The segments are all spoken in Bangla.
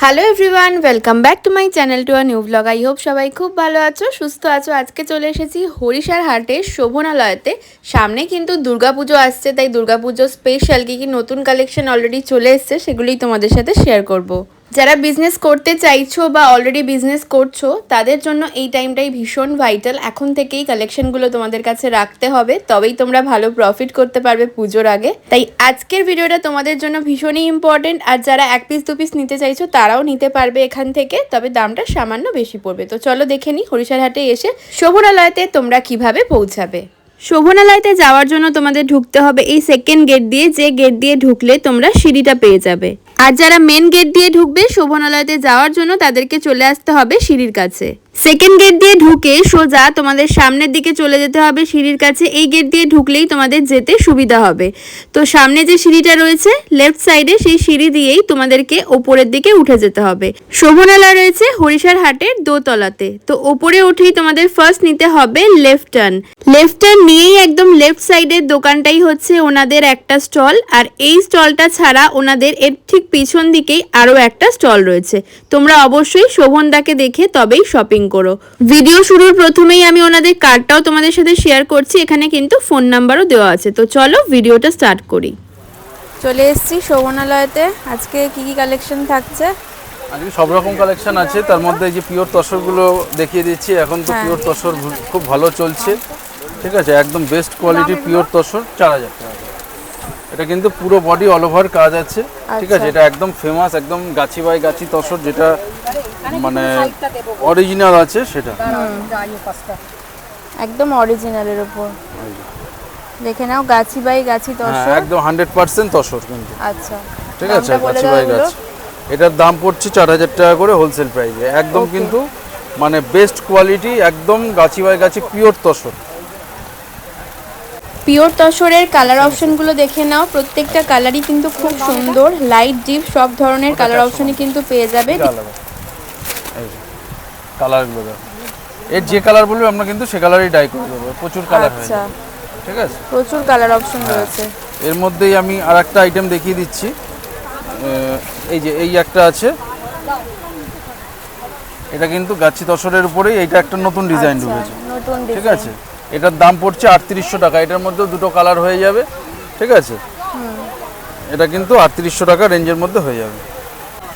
Hello everyone, welcome back to my channel to a new blog. I hope সবাই খুব ভালো আছো, সুস্থ আছো। আজকে চলে এসেছি হরিষার হাটে শোভনালয়তে। সামনে কিন্তু দুর্গাপুজো আসছে, তাই দুর্গাপুজো স্পেশাল কী কী নতুন কালেকশন অলরেডি চলে এসছে সেগুলোই তোমাদের সাথে শেয়ার করব। যারা বিজনেস করতে চাইছো বা অলরেডি বিজনেস করছো তাদের জন্য এই টাইমটাই ভীষণ ভাইটাল। এখন থেকেই কালেকশনগুলো তোমাদের কাছে রাখতে হবে, তবেই তোমরা ভালো প্রফিট করতে পারবে পুজোর আগে। তাই আজকের ভিডিওটা তোমাদের জন্য ভীষণই ইম্পর্টেন্ট। আর যারা এক পিস দু পিস নিতে চাইছো তারাও নিতে পারবে এখান থেকে, তবে দামটা সামান্য বেশি পড়বে। তো চলো দেখে নিই হরিষার হাটে এসে শোভনালয়তে তোমরা কিভাবে পৌঁছাবে। শোভনালয়তে যাওয়ার জন্য তোমাদের ঢুকতে হবে এই সেকেন্ড গেট দিয়ে, যে গেট দিয়ে ঢুকলে তোমরা সিঁড়িটা পেয়ে যাবে। আর যারা মেন গেট দিয়ে ঢুকবে শোভনালয়তে যাওয়ার জন্য তাদেরকে চলে আসতে হবে সিঁড়ির কাছে। সেকেন্ড গেট দিয়ে ঢুকে সোজা তোমাদের সামনের দিকে চলে যেতে হবে সিঁড়ির কাছে। এই গেট দিয়ে ঢুকলেই তোমাদের যেতে সুবিধা হবে। তো সামনে যে সিঁড়িটা রয়েছে লেফট সাইডে, সেই সিঁড়ি দিয়েই তোমাদেরকে ওপরের দিকে উঠে যেতে হবে। শোভনালয় রয়েছে হরিষার হাটের দোতলাতে। তো ওপরে উঠেই তোমাদের ফার্স্ট নিতে হবে লেফট টার্ন। লেফট টার্ন নিয়েই একদম লেফট সাইডের দোকানটাই হচ্ছে ওনাদের একটা স্টল। আর এই স্টলটা ছাড়া ওনাদের এর ঠিক পিছন দিকেই আরও একটা স্টল রয়েছে। তোমরা অবশ্যই শোভনদাকে দেখে তবেই শপিং করো। ভিডিও শুরুর প্রথমেই আমি ওনাদের কার্ডটাও তোমাদের সাথে শেয়ার করছি, এখানে কিন্তু ফোন নাম্বারও দেওয়া আছে। তো চলো ভিডিওটা স্টার্ট করি। চলে এসেছি শোভনালয়তে। আজকে কি কি কালেকশন থাকছে? আজকে সব রকম কালেকশন আছে, তার মধ্যে এই যে পিওর তসরগুলো দেখিয়ে দিচ্ছি। এখন তো পিওর তসর খুব ভালো চলছে, ঠিক আছে। একদম বেস্ট কোয়ালিটির পিওর তসর 4000 টাকা। এটা কিন্তু পুরো বডি অল ওভার কাজ আছে, ঠিক আছে। এটা একদম ফেমাস, একদম গাছি বাই গাছি তসর, যেটা মানে অরিজিনাল আছে সেটা। একদম অরিজিনালের উপর দেখে নাও, গাছি বাই গাছি তসর, একদম 100% তসর কিন্তু। আচ্ছা, ঠিক আছে, গাছি বাই গাছি। এটার দাম পড়ছে 4000 টাকা করে হোলসেল প্রাইসে। একদম কিন্তু মানে বেস্ট কোয়ালিটি, একদম গাছি by Gachhi pure tussar. Pure তসরের colour অপশনগুলো দেখে নাও, প্রত্যেকটা কালারই কিন্তু খুব সুন্দর, লাইট ডিপ সব ধরনের কালার অপশনই কিন্তু পেয়ে যাবে। কালারগুলো দেখো, এর যে কালার বলবে আমরা কিন্তু সে কালারই ডাই করে দেবো। প্রচুর কালার হয়ে যাবে, ঠিক আছে। প্রচুর কালার অপশন রয়েছে। এর মধ্যেই আমি আরেকটা আইটেম দেখিয়ে দিচ্ছি। এই যে এই একটা আছে, এটা কিন্তু গাছি তসরের উপরেই এইটা একটা নতুন ডিজাইন ঢুকেছে, ঠিক আছে। এটার দাম পড়ছে 3800 টাকা। এটার মধ্যে দুটো কালার হয়ে যাবে, ঠিক আছে। এটা কিন্তু 3800 টাকা রেঞ্জের মধ্যে হয়ে যাবে।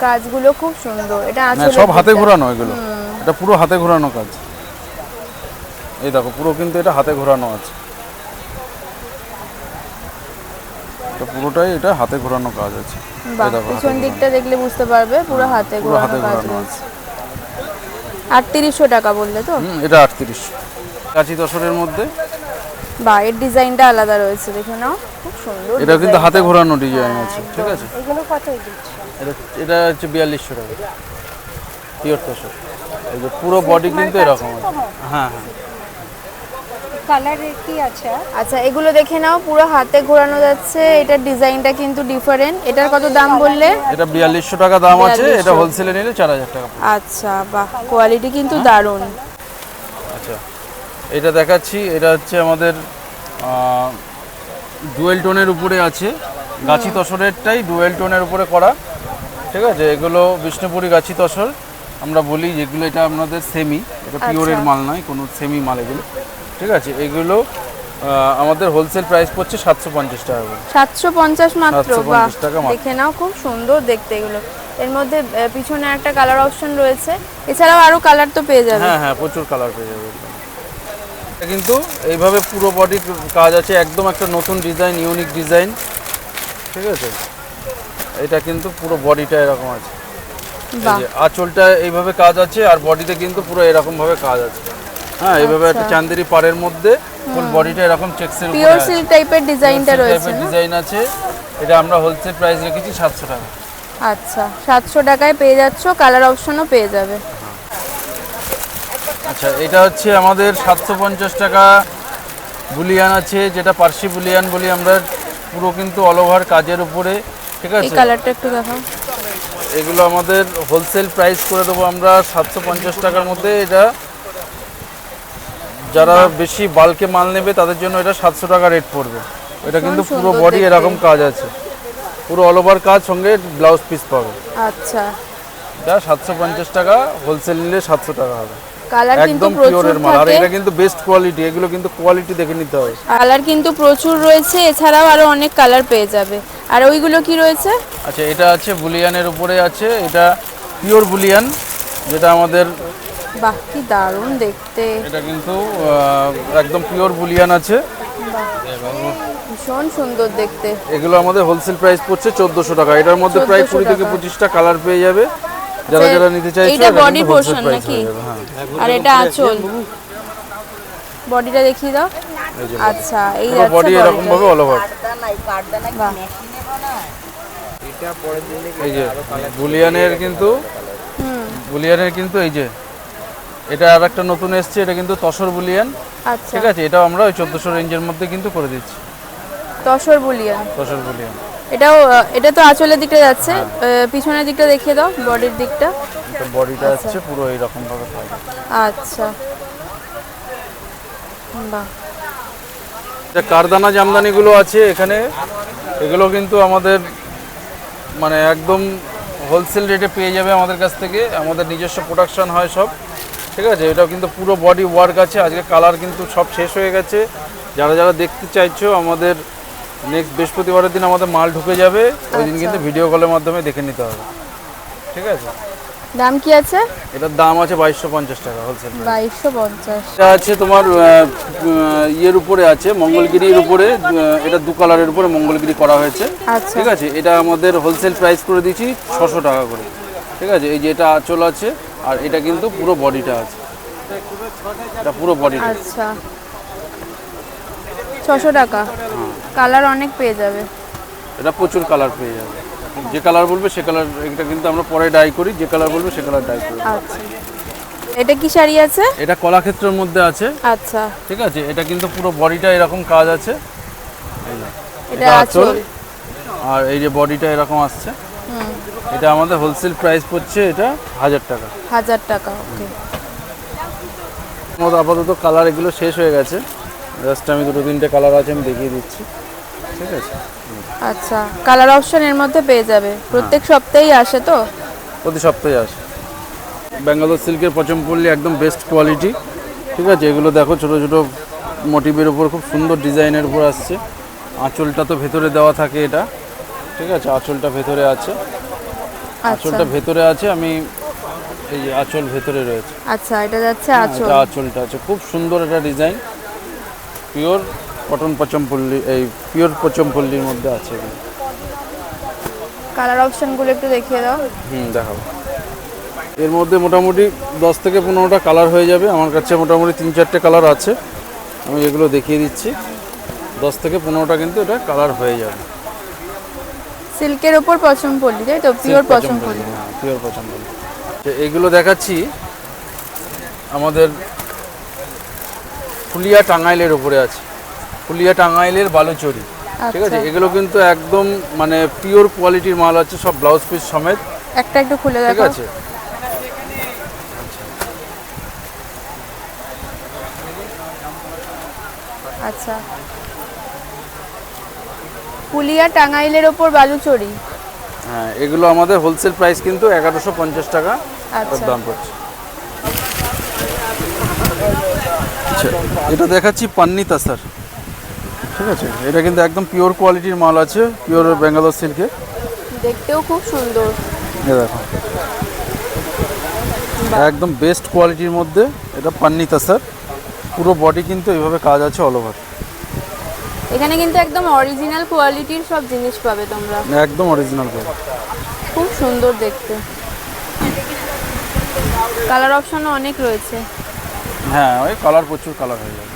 কাজগুলো খুব সুন্দর। এটা আসলে সব হাতে ঘোরানো, এগুলো এটা পুরো হাতে ঘোরানো কাজ। এই দেখো, পুরো কিন্তু এটা হাতে ঘোরানো আছে, এটা পুরোটাই এটা হাতে ঘোরানো কাজ আছে। এই দেখো, পিছন দিকটা দেখলে বুঝতে পারবে পুরো হাতে ঘোরানো কাজ রয়েছে। 3800 টাকা বললে তো? এটা 3800 গাছি তসরের মধ্যে। বা এর ডিজাইনটা আলাদা রয়েছে, দেখে নাও, খুব সুন্দর। এটা কিন্তু হাতে ঘোরানো ডিজাইন আছে, ঠিক আছে। এগুলো কত দিচ্ছ? এটা হচ্ছে 4200 টাকা পিওর তসর। এই যে পুরো বডি কিন্তু এরকম আছে। হ্যাঁ হ্যাঁ, কালারের কি আছে? আচ্ছা, এগুলো দেখে নাও, পুরো হাতে ঘোরানো যাচ্ছে। এটার ডিজাইনটা কিন্তু ডিফারেন্ট। এটার কত দাম বললে? এটা 4200 টাকা দাম আছে। এটা হোলসেলে নিলে 4000 টাকা। আচ্ছা, বাহ, কোয়ালিটি কিন্তু দারুণ। আচ্ছা, এটা দেখাচ্ছি। এটা হচ্ছে আমাদের ডুয়েল টোনের উপরে আছে, গাছি তসরেরটাই ডুয়েল টোনের উপরে করা, ঠিক আছে। এগুলো বিষ্ণুপুরি গাছি তসর আমরা বলি, যেগুলো এটা আমাদের সেমি, এটা পিওরের মাল নয়, কোনো সেমি মাল এগুলো, ঠিক আছে। এগুলো আমাদের হোলসেল প্রাইস পড়ছে 750 টাকা করে। 750 মাত্র? বাহ, 750 টাকা মাত্র। দেখে নাও, খুব সুন্দর দেখতে এগুলো। এর মধ্যে পিছনে একটা কালার অপশন রয়েছে, এছাড়াও আরো কালার তো পেয়ে যাবে। হ্যাঁ হ্যাঁ, প্রচুর কালার পেয়ে যাবে। এটা কিন্তু এইভাবে পুরো বডি কাজ আছে, একদম একটা নতুন ডিজাইন, ইউনিক ডিজাইন, ঠিক আছে। এটা কিন্তু পুরো বডিটা এরকম আছে। এই যে আঁচলটা এইভাবে কাজ আছে, আর বডিতে কিন্তু পুরো এরকম ভাবে কাজ আছে। হ্যাঁ, এইভাবে একটা চান্দেরি পাড়ের মধ্যে ফুল বডিটা এরকম চেকসের উপরে পিওর সিল্ক টাইপের ডিজাইনটা রয়েছে, ডিজাইন আছে। এটা আমরা হোলসেল প্রাইস রেখেছি 700 টাকা। আচ্ছা, 700 টাকায় পেয়ে যাচ্ছ, কালার অপশনও পেয়ে যাবে। আচ্ছা, এটা হচ্ছে আমাদের 750 টাকা বুলিয়ান আছে, যেটা পার্সি বুলিয়ান বলি আমরা। পুরো কিন্তু অল ওভার কাজের উপরে, ঠিক আছে। এই কালারটা একটু দেখাও। এগুলো আমাদের হোলসেল প্রাইস করে দেবো আমরা 750 টাকার মধ্যে। এটা যারা বেশি বাল্কে মাল নেবে তাদের জন্য এটা 700 টাকা রেট পড়বে। এটা কিন্তু পুরো বডি এরকম কাজ আছে, পুরো অল ওভার কাজ, সঙ্গে ব্লাউজ পিস পাবে। আচ্ছা, এটা 750 টাকা, হোলসেল নিলে 700 টাকা হবে। কালার কিন্তু একদম প্রচুর পিওরের মাল, আর থাকে, এটা কিন্তু বেস্ট কোয়ালিটি, এগুলো কিন্তু কোয়ালিটি দেখে নিতে হবে। কালার কিন্তু প্রচুর রয়েছে, এছাড়াও আরো অনেক কালার পেয়ে যাবে। আর ওইগুলো কি রয়েছে? আচ্ছা, এটা আছে বুলিয়ানের উপরে আছে, এটা পিওর বুলিয়ান, যেটা আমাদের বাহ কি দারুণ দেখতে, এটা কিন্তু একদম পিওর বুলিয়ান আছে। ভীষণ সুন্দর দেখতে। এগুলো আমাদের হোলসেল প্রাইস পড়ছে 1400 টাকা। এটার মধ্যে প্রায় 1400 20 থেকে টাকা। 25টা কালার পেয়ে যাবে, যারা যারা নিতে চাইছে। এইটা বডি হোলসেল পোর্শন প্রাইস নাকি? হয়ে যাবে। হ্যাঁ, আর এটা আঁচল, বডিটা দেখিয়ে দাও। এই যে আচ্ছা, এই পুরো বডি এরকম ভাবে অল ওভার। বাহ, এই যে বুলিয়ানের কিন্তু এই যে এটা আর একটা নতুন এসছে, এটা কিন্তু তসর বুলিয়ান। আচ্ছা, ঠিক আছে, এটাও আমরা ওই 1400 রেঞ্জের মধ্যে কিন্তু করে দিচ্ছি, তসর বুলিয়ান। তসর বুলিয়ান। এটাও এটা তো আঁচলের দিকটা যাচ্ছে, পিছনের দিকটা দেখিয়ে দাও, বডির দিকটা। এটা বডিটা আসছে পুরো এইরকম ভাবে থাকবে। আচ্ছা, বাহ, এটা কারদানা জামদানিগুলো আছে এখানে, এগুলো কিন্তু আমাদের মানে একদম হোলসেল রেটে পেয়ে যাবে আমাদের কাছ থেকে, আমাদের নিজস্ব প্রোডাকশন হয় সব। ঠিক আছে, এটাও কিন্তু পুরো বডি ওয়ার্ক আছে। আজকে কালার কিন্তু সব শেষ হয়ে গেছে। যারা যারা দেখতে চাইছো, আমাদের নেক্সট বৃহস্পতিবারের দিন আমাদের মাল ঢুকে যাবে, ওই দিন কিন্তু ভিডিও কলের মাধ্যমে দেখে নিতে হবে। ঠিক আছে, দাম কি আছে? এটার দাম আছে 2250 টাকা হোলসেল। 2250। এটা আছে তোমার ইয়ের উপরে আছে, মঙ্গলগিরির উপরে, এটা দু কালারের উপরে মঙ্গলগিরি করা হয়েছে। আচ্ছা, ঠিক আছে, এটা আমাদের হোলসেল প্রাইস করে দিচ্ছি 600 টাকা করে। ঠিক আছে, এই যে এটা আঁচল আছে, আর এটা কিন্তু পুরো বডিটা আছে, এটা পুরো বডিটা। আচ্ছা, 600 টাকা। কালার অনেক পেয়ে যাবে। এটা প্রচুর কালার পেয়ে যাবে, যে কালার বলবে সে কালার। এটা কিন্তু আমরা পরে ডাই করি, যে কালার বলবে সে কালার ডাই করি। আচ্ছা, এটা কি শাড়ি আছে? এটা কলাক্ষেত্রের মধ্যে আছে। আচ্ছা, ঠিক আছে, এটা কিন্তু পুরো বডিটা এরকম কাজ আছে। এই যে, এটা এটা আঁচল। আঁচল, আর এই যে বডিটা এরকম আসছে। এটা আমাদের হোলসেল প্রাইস পড়ছে এটা 1000 টাকা। 1000 টাকা। ওকে, আমাদের আপাতত কালার এগুলো শেষ হয়ে গেছে, জাস্ট আমি দুটো তিনটে কালার আছে, আমি দেখিয়ে দিচ্ছি। ঠিক আছে, আচ্ছা, কালার অপশন এর মধ্যে পেয়ে যাবে। প্রত্যেক সপ্তাহেই আসে তো? প্রতি সপ্তাহে আসে। ব্যাঙ্গালোর সিল্কের পচমপল্লী একদম বেস্ট কোয়ালিটি। ঠিক আছে, এগুলো দেখো ছোটো ছোটো মোটিভের উপর খুব সুন্দর ডিজাইনের উপর আসছে। আঁচলটা তো ভেতরে দেওয়া থাকে এটা। ঠিক আছে, আঁচলটা ভেতরে আছে, আচ্ছা, আঁচলটা ভেতরে আছে। আমি এই যে আঁচল ভেতরে রয়েছে। আচ্ছা, এটা যাচ্ছে আঁচল। এটা আঁচলটা আছে, খুব সুন্দর এটা ডিজাইন। পিওর কটন পচমপল্লী, এই পিওর পচমপল্লীর মধ্যে আছে এগুলো। কালার অপশনগুলো একটু দেখিয়ে দাও। দেখাবো। এর মধ্যে মোটামুটি 10 থেকে 15টা কালার হয়ে যাবে। আমার কাছে মোটামুটি 3-4টে কালার আছে, আমি এগুলো দেখিয়ে দিচ্ছি। 10 থেকে 15টা কিন্তু এটা কালার হয়ে যাবে। সিল্কের ওপর পশমপল্লী, তাই তো? পিওর পশমপল্লী। হ্যাঁ, পিওর পচমপল্লী। এগুলো দেখাচ্ছি আমাদের ফুলিয়া টাঙ্গাইলের উপরে আছে, ফুলিয়া টাঙ্গাইলের বালুচরি। ঠিক আছে, এগুলো কিন্তু একদম মানে পিওর কোয়ালিটির মাল আছে, সব ব্লাউজ পিস সমেত। একটা একটু খুলে ঠিক দেখো। আছে, আচ্ছা, পুলিয়া টাঙ্গাইলের ওপর বালুচরি। হ্যাঁ, এগুলো আমাদের হোলসেল প্রাইস কিন্তু 1150 টাকা আচ্ছা, দাম পড়ছে। আচ্ছা, এটা দেখাচ্ছি পান্নি তাসার। ঠিক আছে, এটা কিন্তু একদম পিওর কোয়ালিটির মাল আছে, পিওর ব্যাঙ্গালোর সিল্কে। দেখতেও খুব সুন্দর। এ দেখো, একদম বেস্ট কোয়ালিটির মধ্যে এটা পান্নি তাসার। পুরো বডি কিন্তু এইভাবে কাজ আছে অল ওভার। এখানে কিন্তু একদম অরিজিনাল কোয়ালিটির সব জিনিস পাবে তোমরা, একদম অরিজিনাল পাবে। খুব সুন্দর দেখতে। কালার অপশনও অনেক রয়েছে। হ্যাঁ, ওই কালার প্রচুর কালার হয়ে যাবে।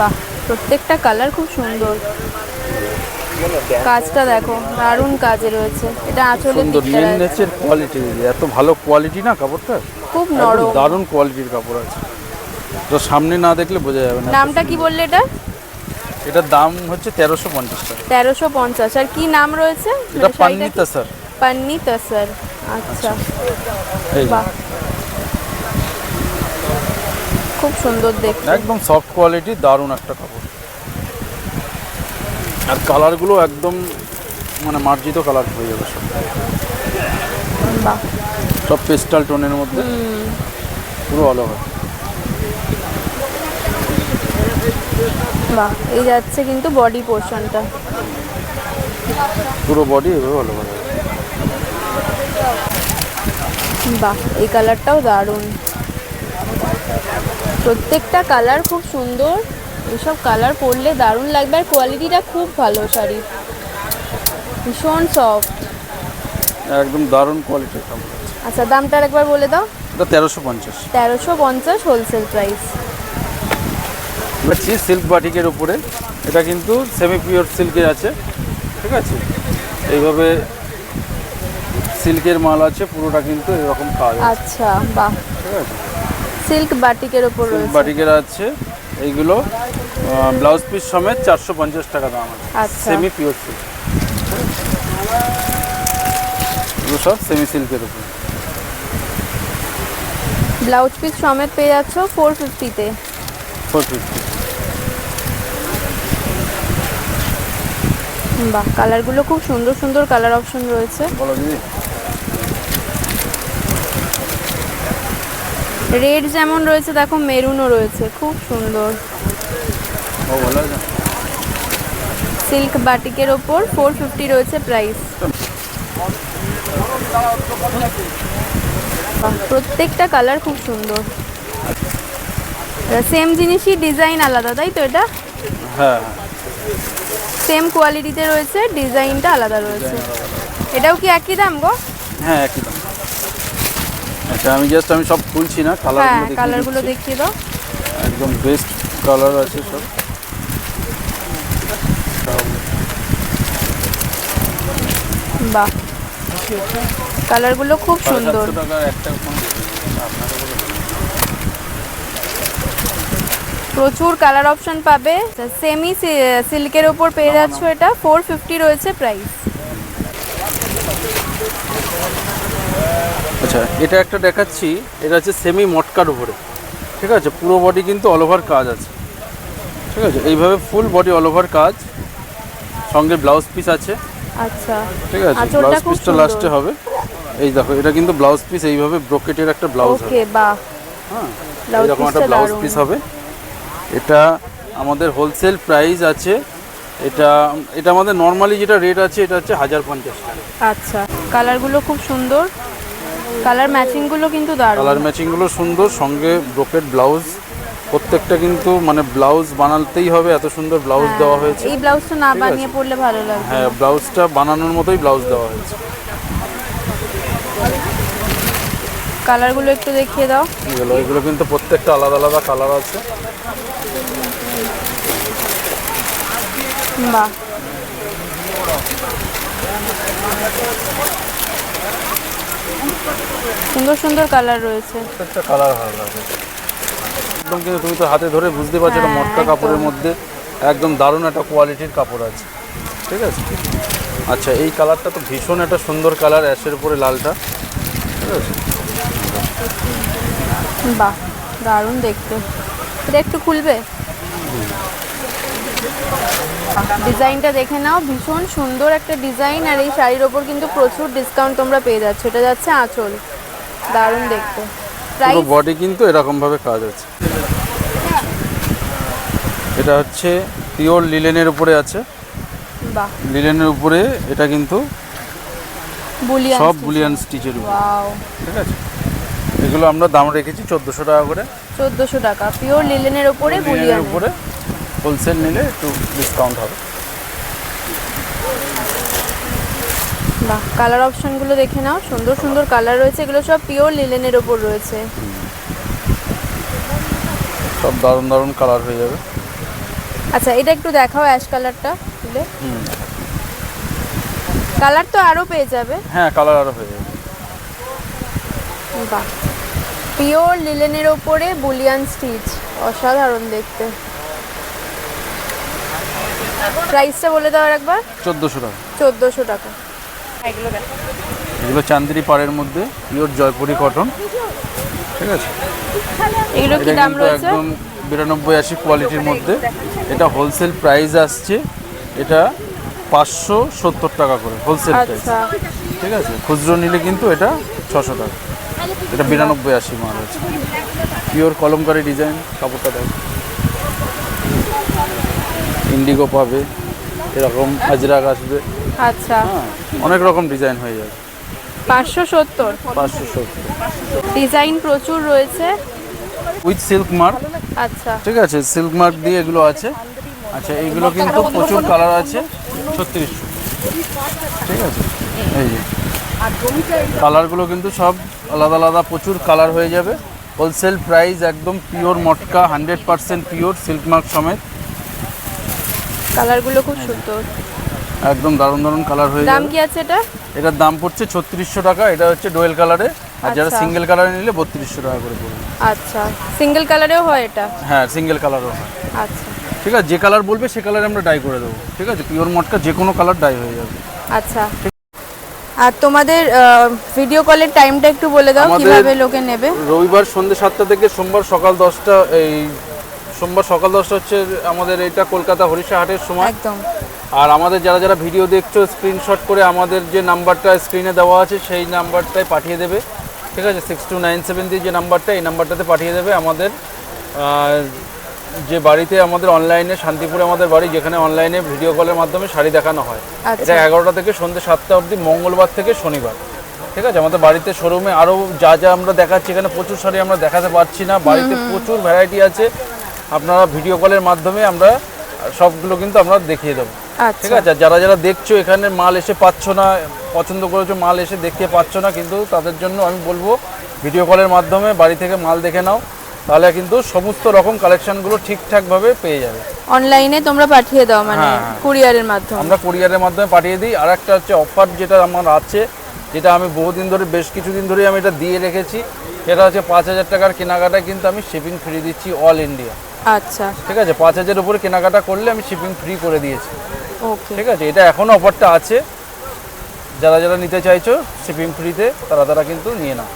বাহ, প্রত্যেকটা কালার খুব সুন্দর। কাজটা দেখো, দারুণ কাজে রয়েছে। এটা আঁচলের সুন্দর দিকটা মেন নেচের কোয়ালিটি, এত ভালো কোয়ালিটি না কাপড়টা, খুব একদম নরম। দারুণ কোয়ালিটির কাপড় আছে, তো সামনে না দেখলে বোঝা যাবে না। নামটা কি বললে এটা? এটার দাম হচ্ছে 1350 টাকা। 1350। আর কি নাম রয়েছে? এটা পান্নি তাসার। পান্নি তাসার। আচ্ছা, এই যে, বাহ, খুব সুন্দর দেখতে। একদম সফট কোয়ালিটি, দারুণ একটা কাপড়। আর কালারগুলো একদম মানে মার্জিত কালার হয়ে যাবে সব। বাহ সব পেস্টাল টোনের মধ্যে পুরো অল ওভার। বাহ, এই যাচ্ছে কিন্তু বডি পোর্শনটা। পুরো বডি এভাবে অল ওভার। বাহ, এই কালারটাও দারুণ। প্রত্যেকটা কালার খুব সুন্দর, এইসব কালার পরলে দারুণ লাগবে। আর কোয়ালিটিটা খুব ভালো, শাড়ির ভীষণ সফট, একদম দারুণ কোয়ালিটির কাপড়। আচ্ছা, দামটা একবার বলে দাও। এটা 1350। 1350 হোলসেল প্রাইস। বলছি সিল্ক বাটিকের উপরে, এটা কিন্তু সেমি পিওর সিল্কের আছে, ঠিক আছে। এইভাবে সিল্কের মাল আছে, পুরোটা কিন্তু এরকম কাজ আছে, আচ্ছা বাহ, ঠিক আছে। সিল্ক বাটিকের ওপর সিল্ক রয়েছে। বাটিকের আছে এইগুলো, ব্লাউজ পিস সমেত 450 টাকা দাম আছে। আচ্ছা। সেমি পিওর সিল্ক, এগুলো সব সেমি সিল্কের উপর। ব্লাউজ পিস সমেত পেয়ে যাচ্ছ 450-তে। 450। বাহ, কালারগুলো খুব সুন্দর সুন্দর কালার অপশন রয়েছে। বলো দিদি। রেড যেমন রয়েছে, দেখো মেরুনও রয়েছে, খুব সুন্দর। ও বলো না। সিল্ক বাটিকের ওপর 450 রয়েছে প্রাইস। প্রত্যেকটা কালার খুব সুন্দর। সেম জিনিসই ডিজাইন আলাদা, তাই তো? এটা হ্যাঁ সেম কোয়ালিটিতে রয়েছে, ডিজাইনটা আলাদা রয়েছে। এটাও কি একই দাম গো? হ্যাঁ, একই দাম। আচ্ছা, আমি সব খুলছি না, হ্যাঁ, কালারগুলো কালারগুলো দেখিয়ে দাও। একদম বেস্ট কালার আছে সব। বাহ, কালারগুলো খুব সুন্দর। 750 টাকার একটা প্রচুর কালার অপশন পাবে। সেমি সিল্কের ওপর পেয়ে যাচ্ছ, এটা 450 রয়েছে প্রাইস। আচ্ছা, এটা একটা দেখাচ্ছি, এটা হচ্ছে সেমি মটকার উপরে, ঠিক আছে। পুরো বডি কিন্তু অল ওভার কাজ আছে, ঠিক আছে। এইভাবে ফুল বডি অল ওভার কাজ, সঙ্গে ব্লাউজ পিস আছে, আচ্ছা, ঠিক আছে। আঁচলটা ব্লাউজ খুব পিসটা সুন্দর। লাস্টে হবে। এই দেখো, এটা কিন্তু ব্লাউজ পিস এইভাবে ব্রোকেটের একটা ব্লাউজ হবে। ওকে, বাহ, হ্যাঁ, ব্লাউজ এরকম একটা পিসটা ব্লাউজ দারুণ। পিস হবে। এটা আমাদের হোলসেল প্রাইস আছে। এটা আমাদের নর্মালি যেটা রেট আছে, এটা হচ্ছে 1050 টাকা। আচ্ছা, কালারগুলো খুব সুন্দর, কালার ম্যাচিংগুলো কিন্তু দারুণ। কালার ম্যাচিংগুলো সুন্দর, সঙ্গে ব্রোকেট ব্লাউজ। প্রত্যেকটা কিন্তু মানে ব্লাউজ বানাতেই হবে, এত সুন্দর ব্লাউজ দেওয়া হয়েছে। এই ব্লাউজটা না ঠিক আছে। বানিয়ে পড়লে ভালো লাগবে। হ্যাঁ, ব্লাউজটা বানানোর মতোই ব্লাউজ দেওয়া হয়েছে। কালারগুলো একটু দেখিয়ে দাও। এগুলো কিন্তু প্রত্যেকটা আলাদা আলাদা কালার আছে। বাহ, সুন্দর সুন্দর কালার রয়েছে। প্রত্যেকটা কালার ভালো লাগে একদম, কিন্তু তুমি তো হাতে ধরে বুঝতে পারছো এটা হ্যাঁ, মটকা কাপড়ের মধ্যে একদম দারুণ একটা কোয়ালিটির কাপড় আছে, ঠিক আছে। আচ্ছা, এই কালারটা তো ভীষণ একটা সুন্দর কালার, অ্যাশের উপরে লালটা, ঠিক আছে। বাহ, দারুণ দেখতে। এটা একটু খুলবে? ডিজাইনটা দেখে নাও, ভীষণ সুন্দর একটা ডিজাইন। আর এই শাড়ির ওপর কিন্তু প্রচুর ডিসকাউন্ট তোমরা পেয়ে যাচ্ছ। এটা যাচ্ছে আঁচল, দারুণ দেখতে। পুরো প্রাইস বডি কিন্তু এরকম ভাবে কাজ আছে। এটা হচ্ছে পিওর লিলেনের উপরে আছে। বাহ, লিলেনের উপরে এটা কিন্তু বুলিয়ান সব বুলিয়ান স্টিচের উপরে, ওয়াও, ঠিক আছে। এগুলো আমরা দাম রেখেছি 1400 টাকা করে। 1400 টাকা পিওর লিলেনের ওপরে লিলেনের বুলিয়ান। উপরে হোলসেল নিলে একটু ডিসকাউন্ট হবে। বাহ, কালার অপশনগুলো দেখে নাও, সুন্দর সুন্দর কালার রয়েছে। এগুলো সব পিওর লিলেনের ওপর রয়েছে। সব দারুণ দারুণ কালার হয়ে যাবে। আচ্ছা, এটা একটু দেখাও, অ্যাশ কালারটা তুলে। কালার তো আরও পেয়ে যাবে। হ্যাঁ, কালার আরও হয়ে যাবে। বাহ, পিওর লিলেনের ওপরে বুলিয়ান স্টিচ, অসাধারণ দেখতে। প্রাইসটা বলে দাও একবার। 1400 টাকা। 1400 টাকা। এগুলো চান্দেরি পাড়ের মধ্যে পিওর জয়পুরি কটন, ঠিক আছে। এগুলো কি এটা দাম কিন্তু রয়েছে? একদম 92-80 কোয়ালিটির মধ্যে। এটা হোলসেল প্রাইস আসছে, এটা 570 টাকা করে হোলসেল প্রাইস। আচ্ছা ঠিক আছে, খুচরো নিলে কিন্তু এটা 600 টাকা। এটা 92-80 মাল আছে, পিওর কলমকারি ডিজাইন। কাপড়টা দেখ, ইন্ডিগো পাবে, এরকম আজরাক আসবে। আচ্ছা হ্যাঁ, অনেক রকম ডিজাইন হয়ে যাবে। 570 570 ডিজাইন প্রচুর রয়েছে। With silk mark. আচ্ছা ঠিক আছে, সিল্ক মার্ক দিয়ে এগুলো আছে। আচ্ছা, এইগুলো কিন্তু প্রচুর কালার আছে, 3600। ঠিক আছে, এই যে কালারগুলো কিন্তু সব আলাদা আলাদা, প্রচুর কালার হয়ে যাবে। হোলসেল প্রাইস, একদম পিওর মটকা, 100% পিওর, সিল্ক মার্ক সমেত। কালারগুলো খুব সুন্দর। একদম দারুণ দারুণ কালার হয়ে দাম যাবে। কি আছে এটা? এটার দাম পড়ছে 3600 টাকা। এটা হচ্ছে ডুয়েল কালারে, আর যারা আচ্ছা। সিঙ্গেল কালারে নিলে 3200 টাকা করে পড়বে। আচ্ছা সিঙ্গেল কালারেও হয় এটা? হ্যাঁ, সিঙ্গেল কালারও হয়। আচ্ছা ঠিক আছে, যে কালার বলবে সে কালারে আমরা ডাই করে দেবো। ঠিক আছে, পিওর মটকা যে কোনো কালার ডাই হয়ে যাবে। আচ্ছা। আর তোমাদের ভিডিও কলের টাইমটা একটু বলে দাও, আমাদের কিভাবে লোকে নেবে? রবিবার সন্ধ্যে 7টা থেকে সোমবার সকাল 10টা। এই সোমবার সকাল 10টা হচ্ছে আমাদের এটা কলকাতা হরিষা হাটের সময়। একদম। আর আমাদের যারা যারা ভিডিও দেখছো, স্ক্রিনশট করে আমাদের যে নাম্বারটা স্ক্রিনে দেওয়া আছে সেই নাম্বারটায় পাঠিয়ে দেবে। ঠিক আছে, 6297 দিয়ে যে নাম্বারটা, এই নাম্বারটাতে পাঠিয়ে দেবে। আমাদের যে বাড়িতে আমাদের অনলাইনে, শান্তিপুরে আমাদের বাড়ি, যেখানে অনলাইনে ভিডিও কলের মাধ্যমে শাড়ি দেখানো হয়। আচ্ছা। এটা 11টা থেকে সন্ধ্যে 7টা অবধি, মঙ্গলবার থেকে শনিবার। ঠিক আছে, আমাদের বাড়িতে শোরুমে আরও যা যা আমরা দেখাচ্ছি, এখানে প্রচুর শাড়ি আমরা দেখাতে পারছি না, বাড়িতে প্রচুর ভ্যারাইটি আছে। আপনারা ভিডিও কলের মাধ্যমে আমরা সবগুলো কিন্তু আমরা দেখিয়ে দেবো। ঠিক আছে, আর যারা যারা দেখছো এখানে মাল এসে পাচ্ছ না, পছন্দ করেছো, মাল এসে দেখতে পাচ্ছ না, কিন্তু তাদের জন্য আমি বলবো ভিডিও কলের মাধ্যমে বাড়ি থেকে মাল দেখে নাও, তাহলে কিন্তু সমস্ত রকম কালেকশনগুলো ঠিকঠাকভাবে পেয়ে যাবে। অনলাইনে তোমরা পাঠিয়ে দাও, মানে হ্যাঁ। কুরিয়ারের মাধ্যমে? আমরা কুরিয়ারের মাধ্যমে পাঠিয়ে দিই। আর একটা হচ্ছে অফার, যেটা আমার আছে, যেটা আমি বহুদিন ধরে, বেশ কিছুদিন ধরেই আমি এটা দিয়ে রেখেছি। সেটা হচ্ছে 5000 টাকার কেনাকাটায় কিন্তু আমি শিপিং ফ্রি দিচ্ছি অল ইন্ডিয়া। আচ্ছা ঠিক আছে, 5000 উপরে কেনাকাটা করলে আমি শিপিং ফ্রি করে দিয়েছি। ওকে। ঠিক আছে, এটা এখনও অফারটা আছে। যারা যারা নিতে চাইছো শিপিং ফ্রিতে, তারা তারা কিন্তু নিয়ে নাও।